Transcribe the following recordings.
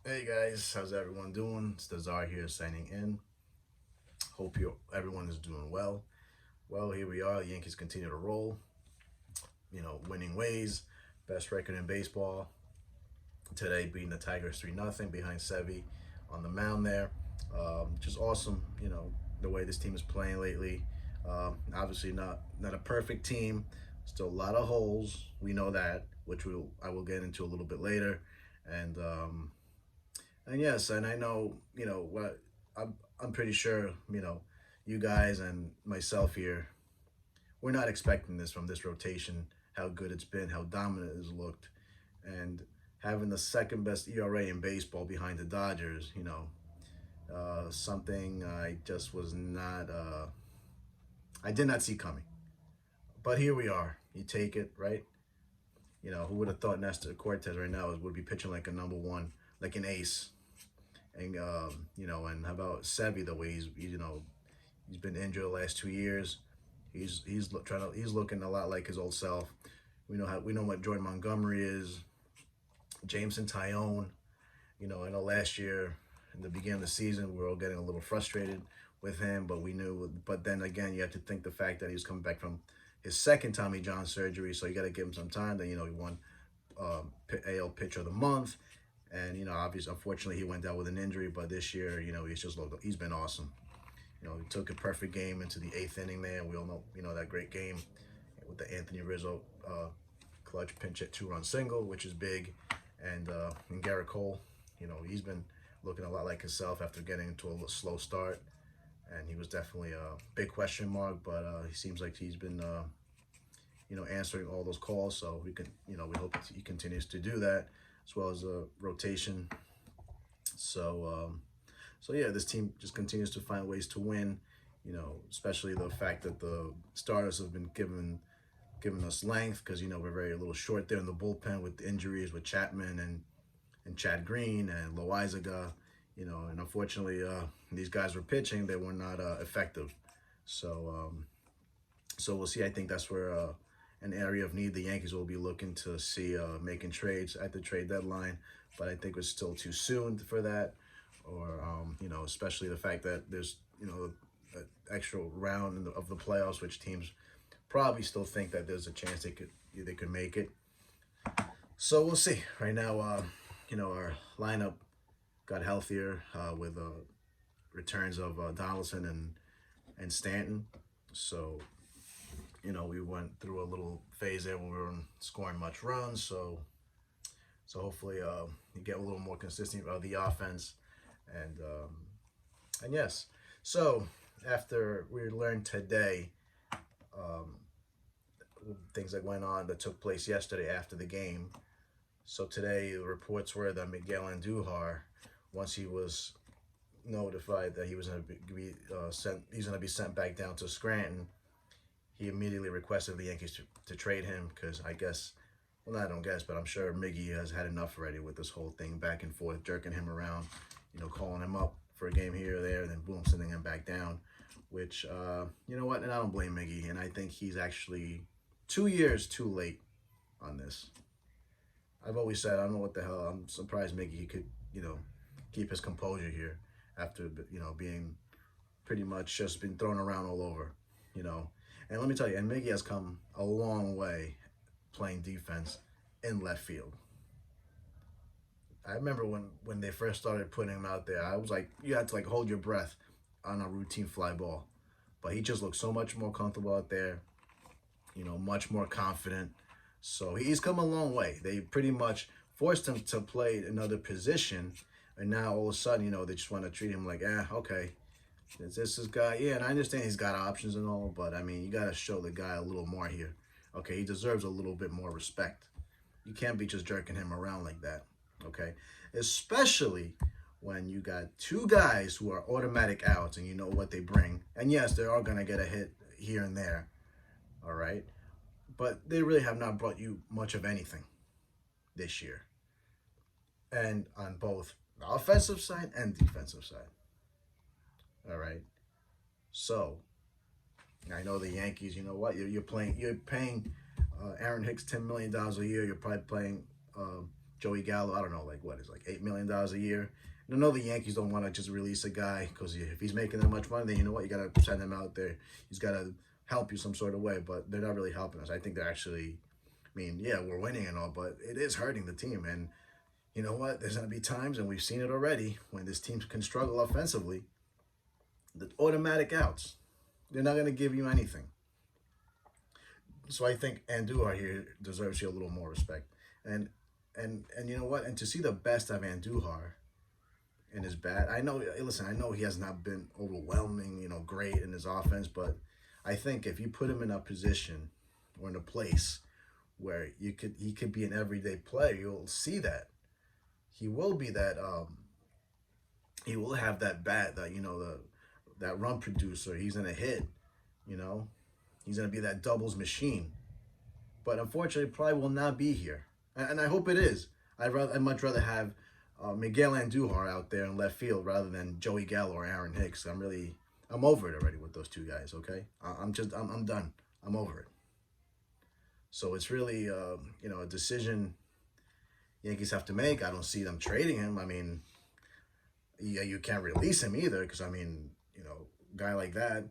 Hey guys, how's everyone doing? It's Dazar here signing in. Hope everyone is doing well. Well, here we are. The Yankees continue to roll. Winning ways. Best record in baseball. Today beating the Tigers 3-0 behind Sevy on the mound there. Just awesome. The way this team is playing lately. Obviously not a perfect team. Still a lot of holes. We know that, which I will get into a little bit later. And and yes, and I know, what I'm pretty sure, you guys and myself here, we're not expecting this from this rotation, how good it's been, how dominant it's looked, and having the second best ERA in baseball behind the Dodgers, something I just was not, I did not see coming. But here we are. You take it, right? Who would have thought Nestor Cortez right now would be pitching like a number one, like an ace, and and how about Sevy, the way he's been injured the last 2 years. He's looking a lot like his old self. We know what Jordan Montgomery is, Jameson Tyone. I know last year in the beginning of the season we were all getting a little frustrated with him, but we knew. But then again, you have to think the fact that he was coming back from his second Tommy John surgery, so you got to give him some time. Then he won AL Pitcher of the Month, and obviously, unfortunately, he went down with an injury. But this year, he's been awesome. He took a perfect game into the eighth inning there. We all know, that great game with the Anthony Rizzo clutch pinch hit two-run single, which is big. And Garrett Cole, he's been looking a lot like himself after getting into a slow start. And he was definitely a big question mark, but he seems like he's been, answering all those calls. So we hope he continues to do that, as well as a rotation. So, so yeah, this team just continues to find ways to win. Especially the fact that the starters have been giving us length because we're very a little short there in the bullpen with injuries with Chapman and Chad Green and Loizaga. And unfortunately, these guys were pitching; they were not effective. So, so we'll see. I think that's where an area of need the Yankees will be looking to see making trades at the trade deadline. But I think it's still too soon for that, or especially the fact that there's an extra round of the playoffs, which teams probably still think that there's a chance they could make it. So we'll see. Right now, our lineup got healthier with returns of Donaldson and Stanton. So we went through a little phase there where we were scoring much runs. So hopefully you get a little more consistent of the offense, and yes. So after we learned today um, things that went on that took place yesterday after the game. So today the reports were that Miguel Andujar, once he was notified that he was going to be sent back down to Scranton, he immediately requested the Yankees to trade him because I guess, well, I don't guess, but I'm sure Miggy has had enough already with this whole thing back and forth, jerking him around, calling him up for a game here or there, and then boom, sending him back down. Which, you know what, and I don't blame Miggy, and I think he's actually 2 years too late on this. I've always said I don't know what the hell. I'm surprised Miggy could, keep his composure here after being pretty much just been thrown around all over, you know. And let me tell you, and Miggy has come a long way playing defense in left field. I remember when they first started putting him out there, I was like, you had to like hold your breath on a routine fly ball. But he just looked so much more comfortable out there, much more confident. So he's come a long way. They pretty much forced him to play another position, and now all of a sudden, they just want to treat him like, okay, this guy. Yeah, and I understand he's got options and all, but I mean, you got to show the guy a little more here. Okay, he deserves a little bit more respect. You can't be just jerking him around like that. Okay, especially when you got two guys who are automatic outs and you know what they bring. And yes, they are gonna get a hit here and there. All right, but they really have not brought you much of anything this year, and on both the offensive side and defensive side. All right, so I know the Yankees. You know what? You're paying Aaron Hicks $10 million a year. You're probably playing Joey Gallo, I don't know, like what is like $8 million a year. And I know the Yankees don't want to just release a guy because if he's making that much money, then you know what, you got to send him out there. He's got to help you some sort of way, but they're not really helping us. I think they're actually, I mean, yeah, we're winning and all, but it is hurting the team. And you know what? There's going to be times, and we've seen it already, when this team can struggle offensively, the automatic outs. They're not going to give you anything. So I think Andujar here deserves you a little more respect. And you know what? And to see the best of Andujar in his bat, I know. Listen, I know he has not been overwhelming, great in his offense, but I think if you put him in a position or in a place where he could be an everyday player, you'll see that he will be that. He will have that bat that that run producer. He's gonna hit. You know, he's gonna be that doubles machine. But unfortunately, probably will not be here. And I hope it is. I'd much rather have Miguel Andujar out there in left field rather than Joey Gallo or Aaron Hicks. I'm over it already with those two guys. Okay, I'm done. I'm over it. So it's really a decision Yankees have to make. I don't see them trading him. I mean, yeah, you can't release him either because guy like that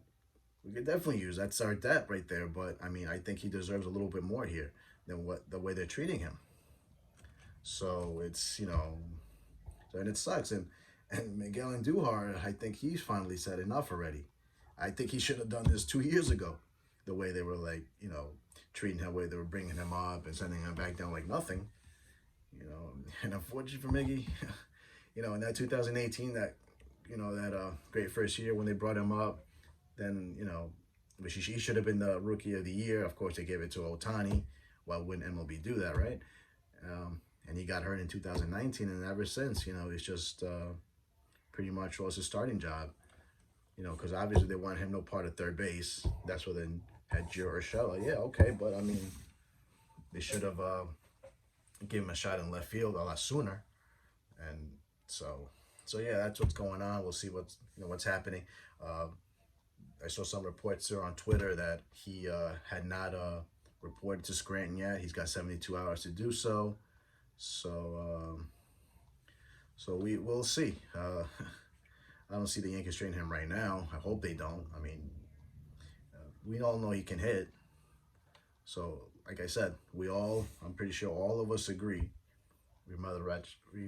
we could definitely use. That's our depth right there. But I mean, I think he deserves a little bit more here than the way they're treating him. So it's and it sucks. And Miguel Andujar, I think he's finally said enough already. I think he should have done this 2 years ago. The way they were treating him, the way they were bringing him up and sending him back down like nothing. And unfortunately for Miggy, in that 2018, that great first year when they brought him up, then which he should have been the rookie of the year. Of course, they gave it to Ohtani. Why wouldn't MLB do that, right? And he got hurt in 2019, and ever since, he's just pretty much lost his starting job. Because obviously they want him no part of third base. That's where they had Gio Urshela. Yeah, okay, but I mean, they should have given him a shot in left field a lot sooner. And so yeah, that's what's going on. We'll see what's happening. I saw some reports there on Twitter that he had not reported to Scranton yet. He's got 72 hours to do so. So we'll see. I don't see the Yankees trading him right now. I hope they don't. I mean, we all know he can hit. So, like I said, I'm pretty sure all of us agree, we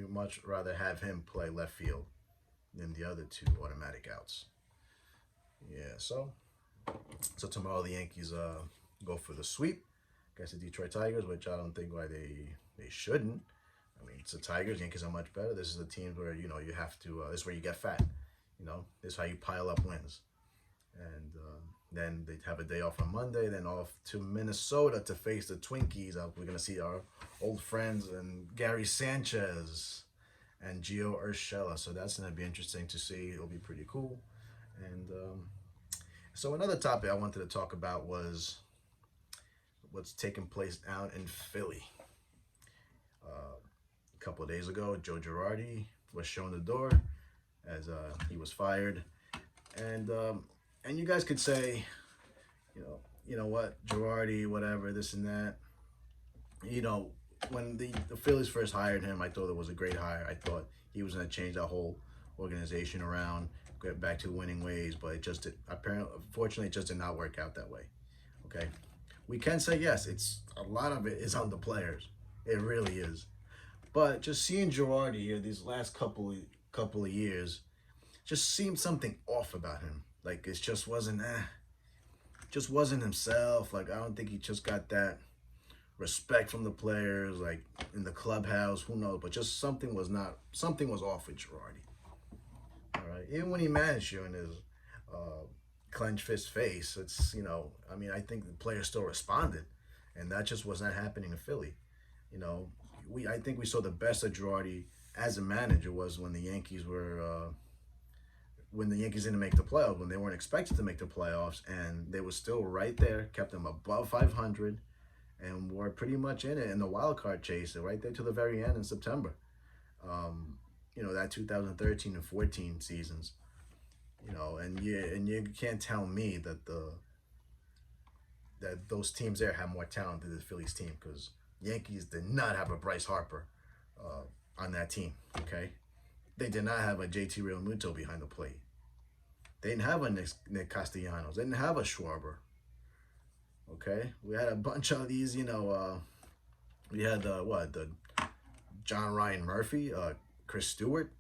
much rather have him play left field than the other two automatic outs. Yeah, so tomorrow the Yankees go for the sweep against the Detroit Tigers, which I don't think why they shouldn't. I mean, it's the Tigers. Yankees are much better. This is a team where you have to. This is where you get fat. This is how you pile up wins. And then they have a day off on Monday. Then off to Minnesota to face the Twinkies. We're gonna see our old friends and Gary Sanchez and Gio Urshela. So that's gonna be interesting to see. It'll be pretty cool. And so another topic I wanted to talk about was what's taking place out in Philly. A couple of days ago, Joe Girardi was shown the door as he was fired, and you guys could say, you know what, Girardi, whatever, this and that. When the Phillies first hired him, I thought it was a great hire. I thought he was going to change that whole organization around, get back to winning ways, but unfortunately, it just did not work out that way. Okay, we can say yes, it's a lot of it is on the players. It really is. But just seeing Girardi here these last couple of years, just seemed something off about him. Like it just wasn't himself. Like I don't think he just got that respect from the players, like in the clubhouse. Who knows? But just something was off with Girardi. All right, even when he managed you in his clenched fist face, it's I think the players still responded, and that just was not happening in Philly. I think we saw the best of Girardi as a manager was when the Yankees didn't make the playoffs, when they weren't expected to make the playoffs, and they were still right there, kept them above 500, and were pretty much in it in the wild card chase, right there to the very end in September. That 2013 and 14 seasons. And you can't tell me that those teams there have more talent than the Phillies team, because Yankees did not have a Bryce Harper on that team. Okay, they did not have a JT Realmuto behind the plate. They didn't have a Nick Castellanos. They didn't have a Schwarber. Okay, we had a bunch of these. We had the John Ryan Murphy, Chris Stewart,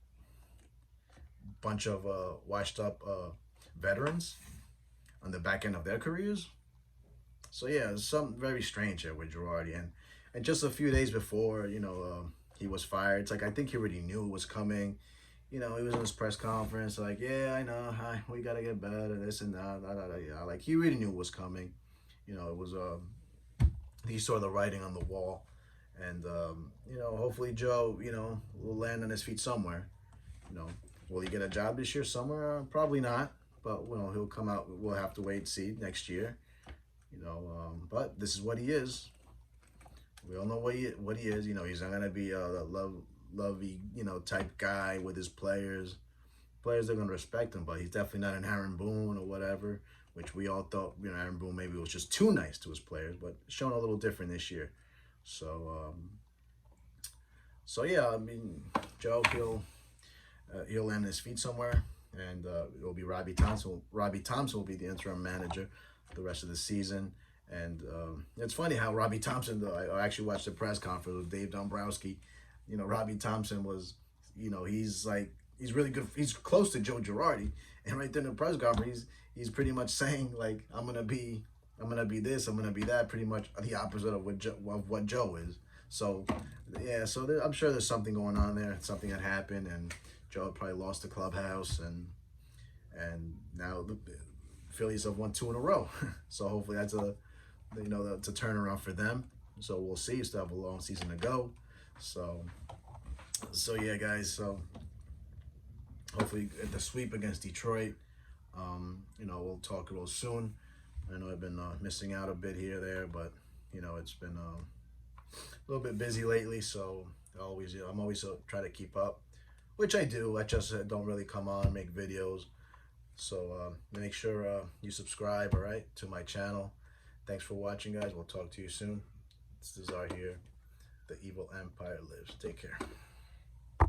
bunch of washed up veterans on the back end of their careers. So yeah, it's something very strange here with Girardi, and just a few days before, he was fired. It's like I think he already knew it was coming. He was in his press conference, like, yeah, I know, hi, we gotta get better, this and that, yeah. Like he really knew it was coming. It was he saw the writing on the wall, and hopefully Joe, will land on his feet somewhere. You know, will he get a job this year somewhere? Probably not, but he'll come out. We'll have to wait and see next year. But this is what he is. We all know what he is. He's not gonna be a lovey, type guy with his players. Players are gonna respect him, but he's definitely not an Aaron Boone or whatever, which we all thought, Aaron Boone maybe was just too nice to his players, but shown a little different this year. So yeah, I mean, Joe, he'll land his feet somewhere, and it'll be Robbie Thompson. Robbie Thompson will be the interim manager the rest of the season. And it's funny how Robbie Thompson, I actually watched the press conference with Dave Dombrowski. Robbie Thompson was, he's really good. He's close to Joe Girardi, and right there in the press conference, he's pretty much saying like, I'm gonna be this, I'm gonna be that, pretty much the opposite of what Joe is. So yeah, I'm sure there's something going on there, something that happened, and Joe probably lost the clubhouse, and now the Phillies have won 2 in a row. So hopefully that's it's a turnaround for them. So we'll see. Still have a long season to go. So yeah, guys. So hopefully the sweep against Detroit. We'll talk real soon. I know I've been missing out a bit here there, but it's been a little bit busy lately. So I'm always try to keep up, which I do. I just don't really come on and make videos. So make sure you subscribe, all right, to my channel. Thanks for watching, guys. We'll talk to you soon. This is our here. The evil empire lives. Take care.